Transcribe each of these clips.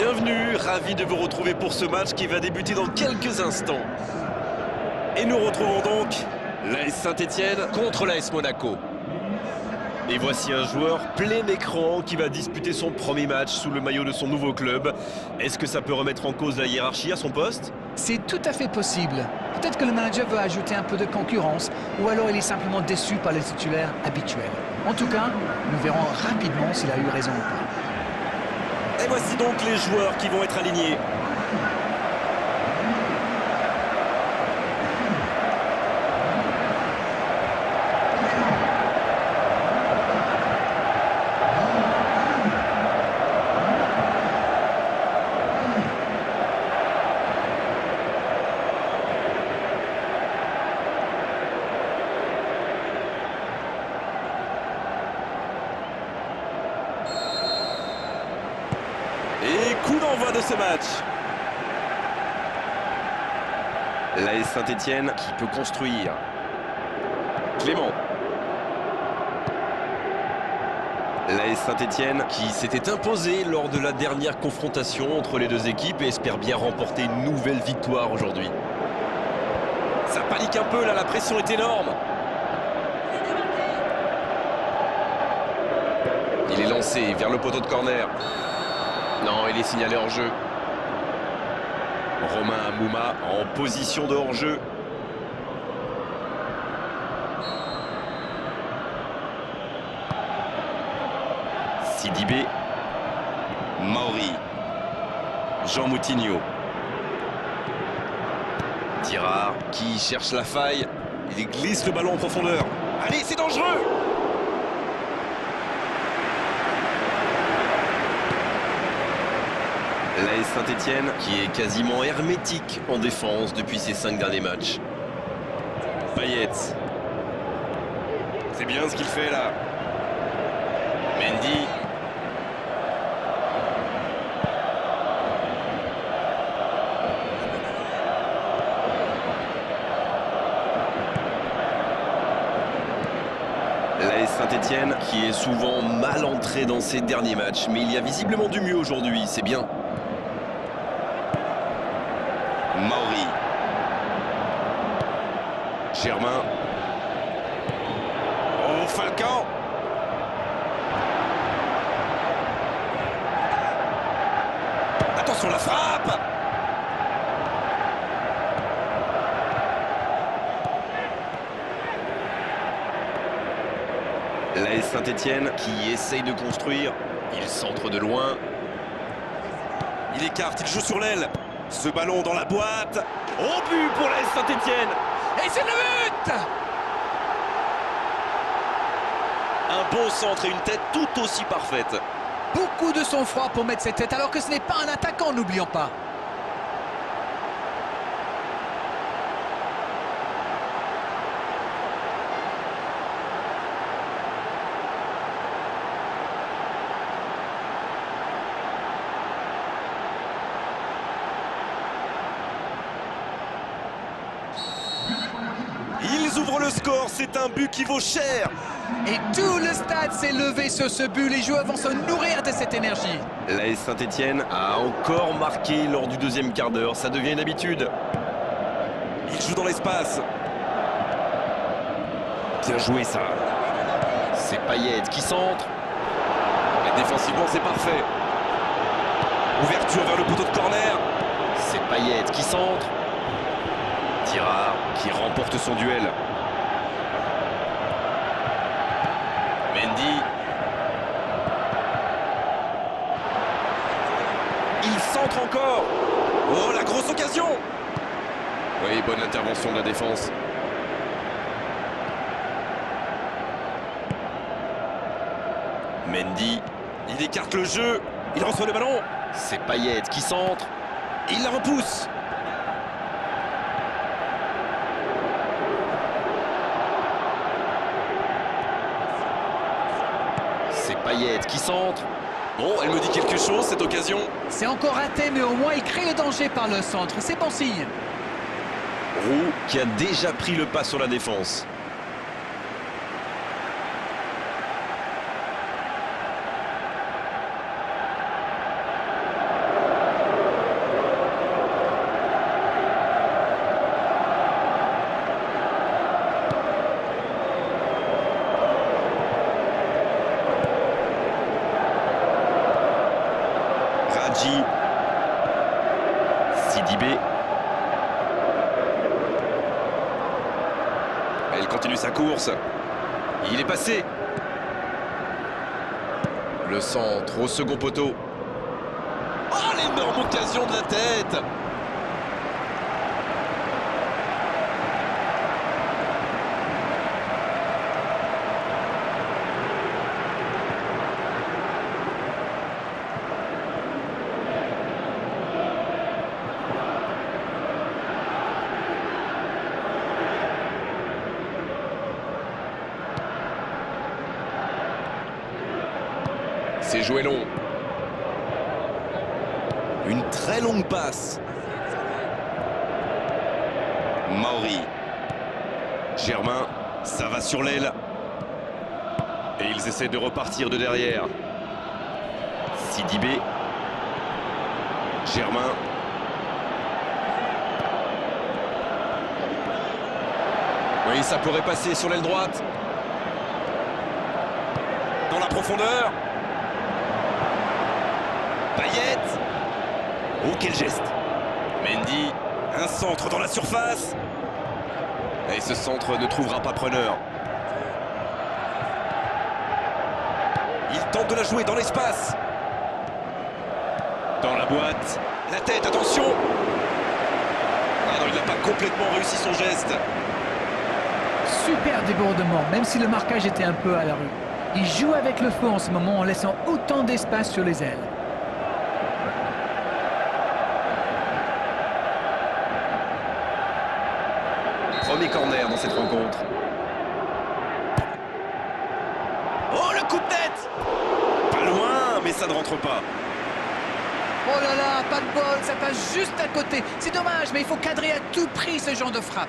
Bienvenue, ravi de vous retrouver pour ce match qui va débuter dans quelques instants. Et nous retrouvons donc l'AS Saint-Etienne contre l'AS Monaco. Et voici un joueur plein écran qui va disputer son premier match sous le maillot de son nouveau club. Est-ce que ça peut remettre en cause la hiérarchie à son poste? C'est tout à fait possible. Peut-être que le manager veut ajouter un peu de concurrence, ou alors il est simplement déçu par les titulaires habituels. En tout cas, nous verrons rapidement s'il a eu raison ou pas. Et voici donc les joueurs qui vont être alignés. Et coup d'envoi de ce match. L'AS Saint-Etienne qui peut construire. Clément. L'AS Saint-Etienne qui s'était imposé lors de la dernière confrontation entre les deux équipes et espère bien remporter une nouvelle victoire aujourd'hui. Ça panique un peu là, la pression est énorme. Il est lancé vers le poteau de corner. Non, il est signalé hors-jeu. Romain Amouma en position de hors-jeu. Sidibé. Mauri. Jean Moutinho. Tirard qui cherche la faille. Il glisse le ballon en profondeur. Allez, c'est dangereux! L'AS Saint-Etienne qui est quasiment hermétique en défense depuis ses 5 derniers matchs. Payet. C'est bien ce qu'il fait là. Mendy. L'AS Saint-Etienne qui est souvent mal entré dans ses derniers matchs, mais il y a visiblement du mieux aujourd'hui, c'est bien. Mauri. Germain. Oh, Falcao. Attention la frappe. L'AS Saint-Etienne qui essaye de construire. Il centre de loin. Il écarte, il joue sur l'aile. Ce ballon dans la boîte. Au but pour l'AS Saint-Etienne. Et c'est le but! Un bon centre et une tête tout aussi parfaite. Beaucoup de sang-froid pour mettre cette tête, alors que ce n'est pas un attaquant, n'oublions pas. Ils ouvrent le score, c'est un but qui vaut cher. Et tout le stade s'est levé sur ce but. Les joueurs vont se nourrir de cette énergie. L'AS Saint-Etienne a encore marqué lors du deuxième quart d'heure. Ça devient une habitude. Il joue dans l'espace. Bien joué ça. C'est Payet qui centre. Et défensivement c'est parfait. Ouverture vers le poteau de corner. C'est Payet qui centre. Tirard qui remporte son duel. Mendy. Il centre encore. Oh, la grosse occasion. Oui, bonne intervention de la défense. Mendy. Il écarte le jeu. Il reçoit le ballon. C'est Payet qui centre. Il la repousse. C'est Payet qui centre. Bon, elle me dit quelque chose, cette occasion. C'est encore raté, mais au moins il crée le danger par le centre. C'est bon signe. Roux qui a déjà pris le pas sur la défense. Akanji. Sidibé. Il continue sa course. Il est passé. Le centre au second poteau. Oh, l'énorme occasion de la tête! C'est joué long. Une très longue passe. Mauri. Germain, ça va sur l'aile. Et ils essaient de repartir de derrière. Sidibé. Germain. Oui, ça pourrait passer sur l'aile droite. Dans la profondeur. Payet. Oh, quel geste. Mendy, un centre dans la surface. Et ce centre ne trouvera pas preneur. Il tente de la jouer dans l'espace. Dans la boîte. La tête, attention. Ah non, il n'a pas complètement réussi son geste. Super débordement, même si le marquage était un peu à la rue. Il joue avec le feu en ce moment en laissant autant d'espace sur les ailes. Premier corner dans cette rencontre. Oh, le coup de tête! Pas loin, mais ça ne rentre pas. Oh là là, pas de bol, ça passe juste à côté. C'est dommage, mais il faut cadrer à tout prix ce genre de frappe.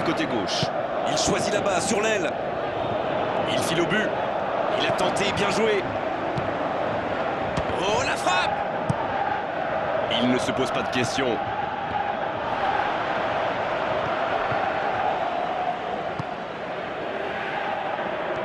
Côté gauche. Il choisit là-bas, sur l'aile. Il file au but. Il a tenté, bien joué. Oh, la frappe! Il ne se pose pas de questions.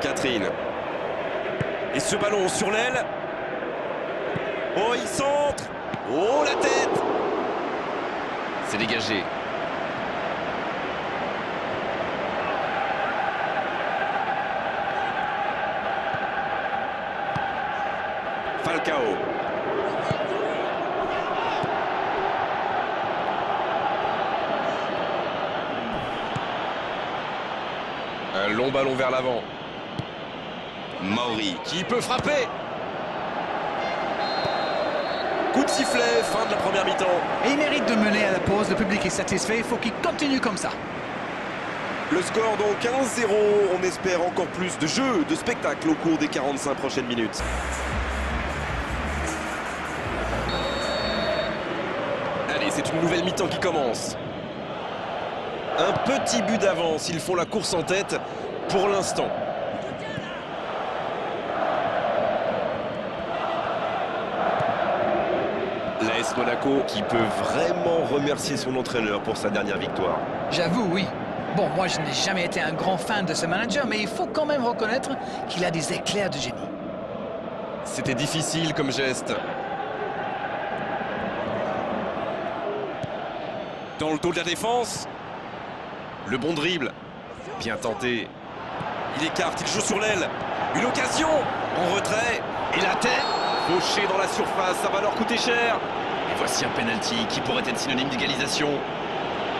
Catherine. Et ce ballon sur l'aile. Oh, il centre. Oh, la tête! C'est dégagé. Falcao. Un long ballon vers l'avant. Mauri qui peut frapper. Coup de sifflet, fin de la première mi-temps. Et il mérite de mener à la pause, le public est satisfait, il faut qu'il continue comme ça. Le score donc 1-0, on espère encore plus de jeu, de spectacle au cours des 45 prochaines minutes. Allez, c'est une nouvelle mi-temps qui commence. Un petit but d'avance, ils font la course en tête pour l'instant. L'AS Monaco qui peut vraiment remercier son entraîneur pour sa dernière victoire. J'avoue, oui. Bon, moi je n'ai jamais été un grand fan de ce manager, mais il faut quand même reconnaître qu'il a des éclairs de génie. C'était difficile comme geste. Dans le dos de la défense. Le bon dribble. Bien tenté. Il écarte, il joue sur l'aile. Une occasion. En retrait. Et la tête. Fauché dans la surface, ça va leur coûter cher. Et voici un penalty qui pourrait être synonyme d'égalisation.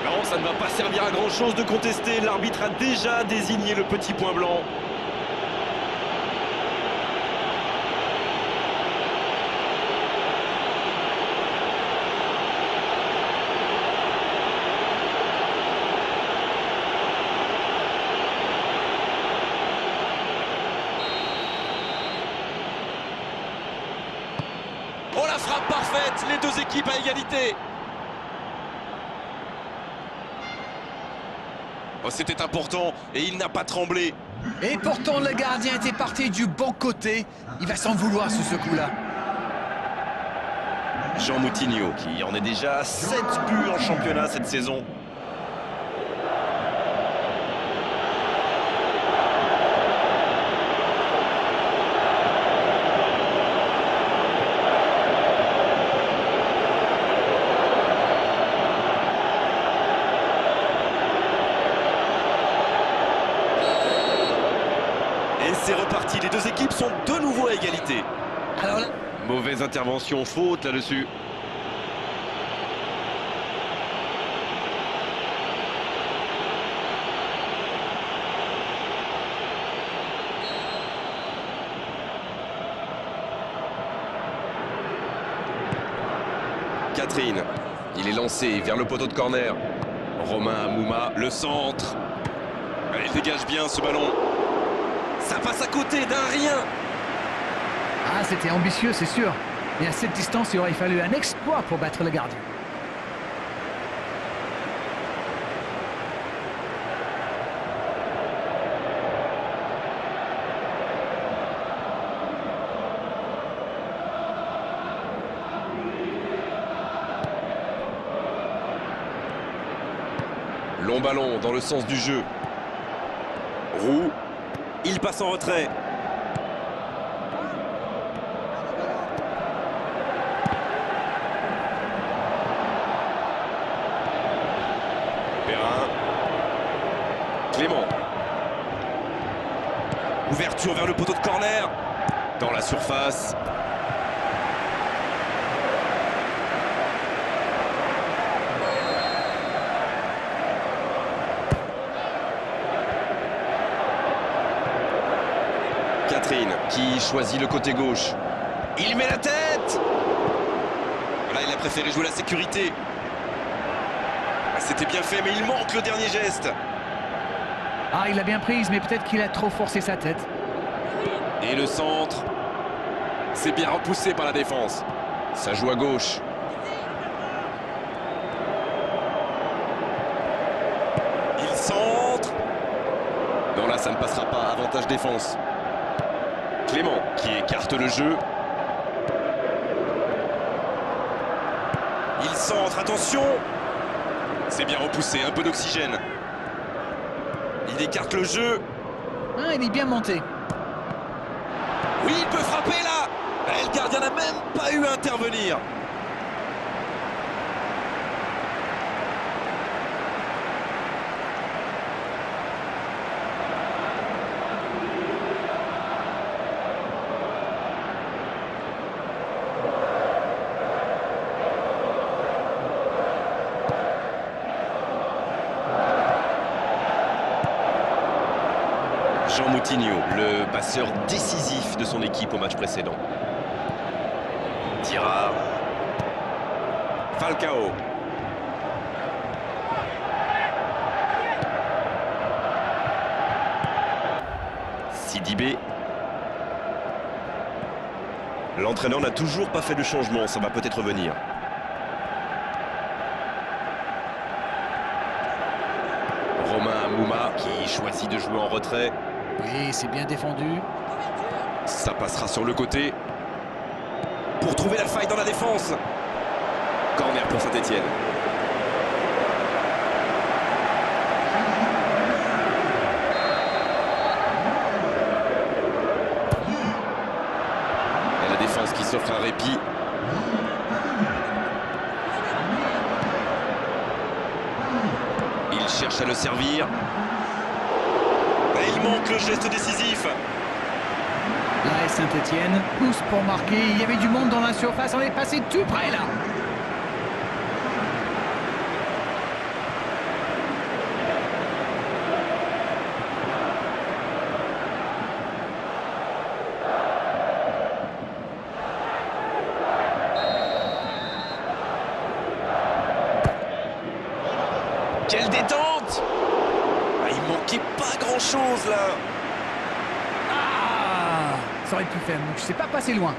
Non, ça ne va pas servir à grand chose de contester. L'arbitre a déjà désigné le petit point blanc. Oh, la frappe parfaite, les deux équipes à égalité. Oh, c'était important et il n'a pas tremblé. Et pourtant, le gardien était parti du bon côté. Il va s'en vouloir sur ce coup-là. Jean Moutinho, qui en est déjà à 7 buts en championnat cette saison. Et c'est reparti, les deux équipes sont de nouveau à égalité. Alors là... Mauvaise intervention, faute là-dessus. Catherine, il est lancé vers le poteau de corner. Romain Amouma, le centre. Il dégage bien ce ballon. Ça passe à côté d'un rien. Ah, c'était ambitieux, c'est sûr. Mais à cette distance, il aurait fallu un exploit pour battre le gardien. Long ballon dans le sens du jeu. Roux, il passe en retrait. Perrin. Clément. Ouverture vers le poteau de corner. Dans la surface. Catherine qui choisit le côté gauche. Il met la tête. Là, il a préféré jouer la sécurité. C'était bien fait, mais il manque le dernier geste. Ah, il l'a bien prise, mais peut-être qu'il a trop forcé sa tête. Et le centre. C'est bien repoussé par la défense. Ça joue à gauche. Il centre. Non, là, ça ne passera pas. Avantage défense. Clément qui écarte le jeu. Il centre, attention. C'est bien repoussé, un peu d'oxygène. Il écarte le jeu. Ah, il est bien monté. Oui, il peut frapper là. Et le gardien n'a même pas eu à intervenir. Jean Moutinho, le passeur décisif de son équipe au match précédent. Tirard. Falcao. Sidibé. L'entraîneur n'a toujours pas fait de changement, ça va peut-être revenir. Romain Amouma qui choisit de jouer en retrait. Oui, c'est bien défendu. Ça passera sur le côté. Pour trouver la faille dans la défense. Corner pour Saint-Étienne. Et la défense qui s'offre un répit. Il cherche à le servir. Et il manque le geste décisif. Là, Saint-Étienne pousse pour marquer. Il y avait du monde dans la surface. On est passé tout près là. Quelle détente! Il manquait pas grand-chose là. Ah, ça aurait pu faire mouche. C'est pas passé loin.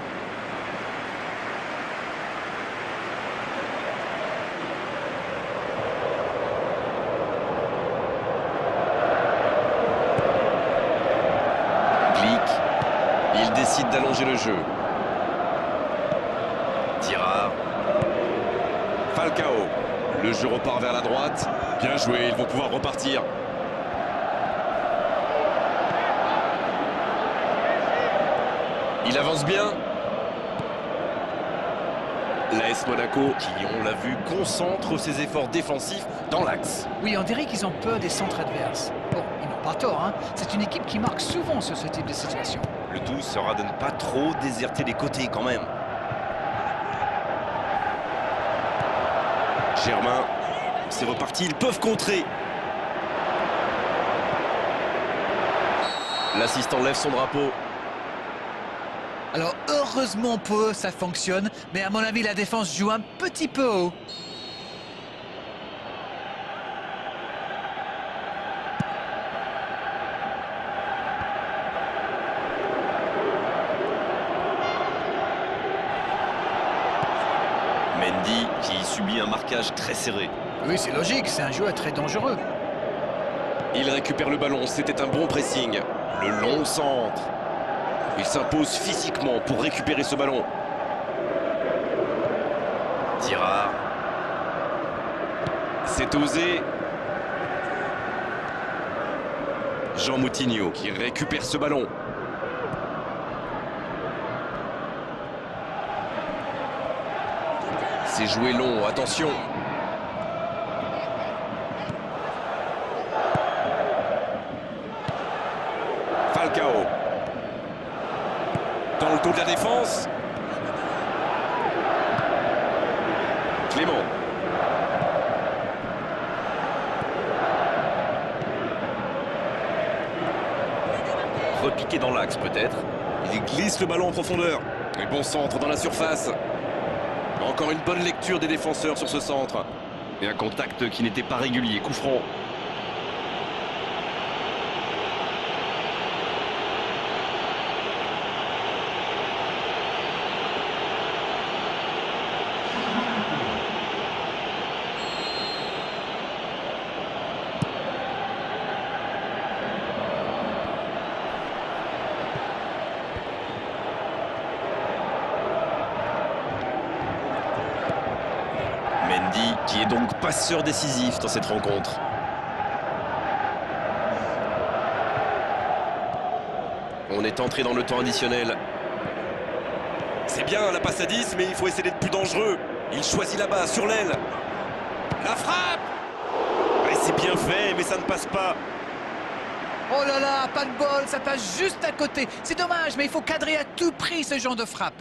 Il décide d'allonger le jeu. Tirard. Falcao. Le jeu repart vers la droite. Bien joué, ils vont pouvoir repartir. Il avance bien. L'AS Monaco, qui, on l'a vu, concentre ses efforts défensifs dans l'axe. Oui, on dirait qu'ils ont peur des centres adverses. Bon, ils n'ont pas tort, hein. C'est une équipe qui marque souvent sur ce type de situation. Le tout sera de ne pas trop déserter les côtés quand même. Germain, c'est reparti, ils peuvent contrer. L'assistant lève son drapeau. Alors, heureusement pour eux, ça fonctionne. Mais à mon avis, la défense joue un petit peu haut. Mendy qui subit un marquage très serré. Oui, c'est logique, c'est un joueur très dangereux. Il récupère le ballon, c'était un bon pressing. Le long centre. Il s'impose physiquement pour récupérer ce ballon. Tirard. C'est osé. Jean Moutinho qui récupère ce ballon. C'est joué long, attention. Falcao. Dans le dos de la défense. Clément. Repiqué dans l'axe peut-être. Il glisse le ballon en profondeur. Et bon centre dans la surface. Encore une bonne lecture des défenseurs sur ce centre. Et un contact qui n'était pas régulier. Coup franc. Mendy qui est donc passeur décisif dans cette rencontre. On est entré dans le temps additionnel. C'est bien la passe à 10, mais il faut essayer d'être plus dangereux. Il choisit là-bas, sur l'aile. La frappe! Et c'est bien fait, mais ça ne passe pas. Oh là là, pas de bol, ça passe juste à côté. C'est dommage, mais il faut cadrer à tout prix ce genre de frappe.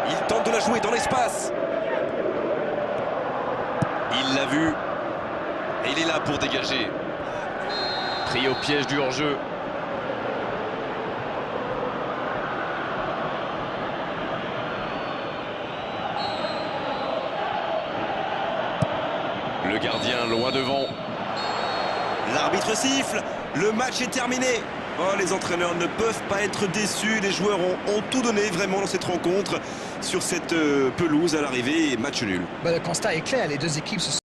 Il tente de la jouer dans l'espace. Il l'a vu. Et il est là pour dégager. Pris au piège du hors-jeu. Le gardien loin devant. L'arbitre siffle. Le match est terminé. Oh, les entraîneurs ne peuvent pas être déçus. Les joueurs ont tout donné vraiment dans cette rencontre sur cette pelouse à l'arrivée. Match nul. Le constat est clair, les deux équipes se